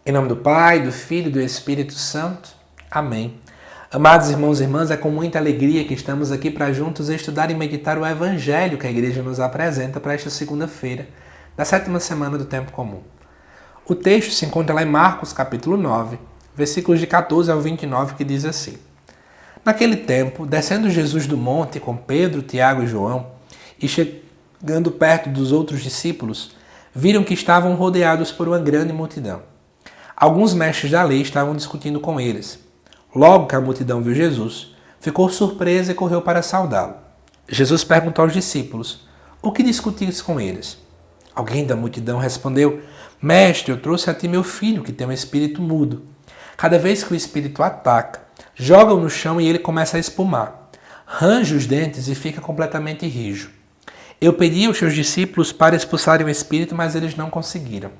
Em nome do Pai, do Filho e do Espírito Santo. Amém. Amados irmãos e irmãs, é com muita alegria que estamos aqui para juntos estudar e meditar o Evangelho que a Igreja nos apresenta para esta segunda-feira, da 7ª semana do Tempo Comum. O texto se encontra lá em Marcos, capítulo 9, versículos de 14 ao 29, que diz assim: Naquele tempo, descendo Jesus do monte com Pedro, Tiago e João, e chegando perto dos outros discípulos, viram que estavam rodeados por uma grande multidão. Alguns mestres da lei estavam discutindo com eles. Logo que a multidão viu Jesus, ficou surpresa e correu para saudá-lo. Jesus perguntou aos discípulos: O que discutis com eles? Alguém da multidão respondeu: Mestre, eu trouxe a ti meu filho, que tem um espírito mudo. Cada vez que o espírito ataca, joga-o no chão e ele começa a espumar. Range os dentes e fica completamente rijo. Eu pedi aos seus discípulos para expulsarem o espírito, mas eles não conseguiram.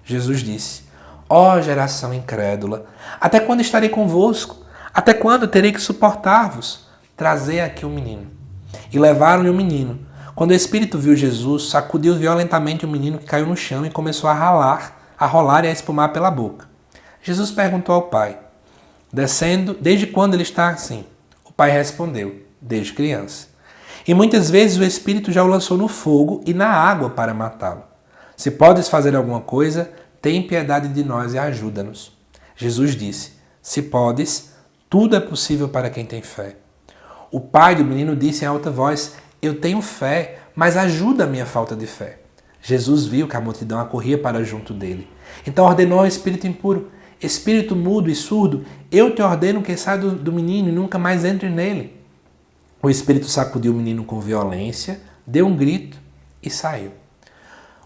Jesus disse: Ó geração incrédula, até quando estarei convosco? Até quando terei que suportar-vos? Trazei aqui o menino. E levaram-lhe o menino. Quando o espírito viu Jesus, sacudiu violentamente o menino, que caiu no chão e começou a rolar e a espumar pela boca. Jesus perguntou ao pai: Desde quando ele está assim? O pai respondeu: Desde criança. E muitas vezes o espírito já o lançou no fogo e na água para matá-lo. Se podes fazer alguma coisa, tem piedade de nós e ajuda-nos. Jesus disse: Se podes, tudo é possível para quem tem fé. O pai do menino disse em alta voz: Eu tenho fé, mas ajuda a minha falta de fé. Jesus viu que a multidão acorria para junto dele. Então ordenou ao espírito impuro: Espírito mudo e surdo, eu te ordeno que saia do menino e nunca mais entre nele. O espírito sacudiu o menino com violência, deu um grito e saiu.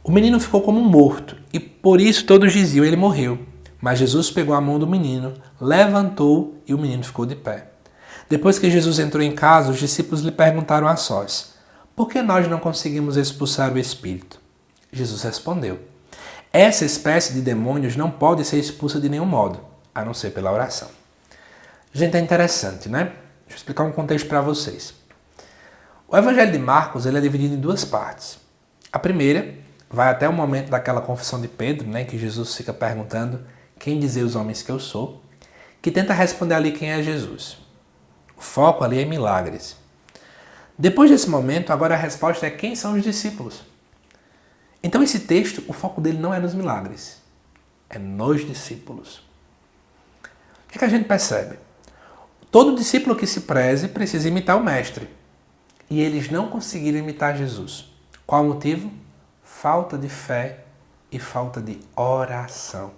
O menino ficou como morto, e por isso todos diziam: ele morreu. Mas Jesus pegou a mão do menino, levantou e o menino ficou de pé. Depois que Jesus entrou em casa, os discípulos lhe perguntaram a sós: Por que nós não conseguimos expulsar o espírito? Jesus respondeu: Essa espécie de demônios não pode ser expulsa de nenhum modo, a não ser pela oração. Gente, é interessante, né? Deixa eu explicar um contexto para vocês. O Evangelho de Marcos ele é dividido em duas partes. A primeira vai até o momento daquela confissão de Pedro, né, que Jesus fica perguntando: Quem dizem os homens que eu sou? Que tenta responder ali quem é Jesus. O foco ali é em milagres. Depois desse momento, agora a resposta é quem são os discípulos. Então esse texto, o foco dele não é nos milagres, é nos discípulos. O que a gente percebe? Todo discípulo que se preze precisa imitar o mestre. E eles não conseguiram imitar Jesus. Qual o motivo? Falta de fé e falta de oração.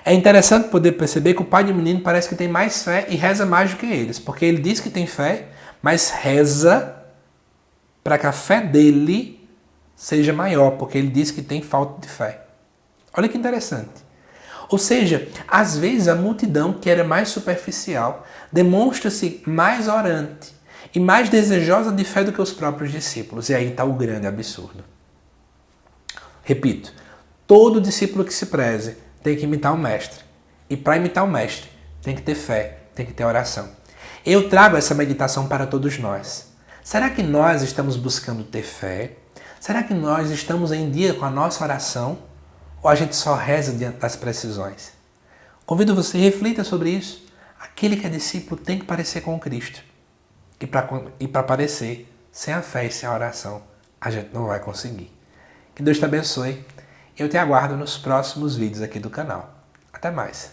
É interessante poder perceber que o pai do menino parece que tem mais fé e reza mais do que eles, porque ele diz que tem fé, mas reza para que a fé dele seja maior, porque ele diz que tem falta de fé. Olha que interessante. Ou seja, às vezes a multidão, que era mais superficial, demonstra-se mais orante e mais desejosa de fé do que os próprios discípulos. E aí está o grande absurdo. Repito, todo discípulo que se preze tem que imitar o mestre. E para imitar o mestre, tem que ter fé, tem que ter oração. Eu trago essa meditação para todos nós. Será que nós estamos buscando ter fé? Será que nós estamos em dia com a nossa oração? Ou a gente só reza diante das precisões? Convido você a reflita sobre isso. Aquele que é discípulo tem que parecer com Cristo. E para parecer, sem a fé e sem a oração, a gente não vai conseguir. Que Deus te abençoe. Eu te aguardo nos próximos vídeos aqui do canal. Até mais.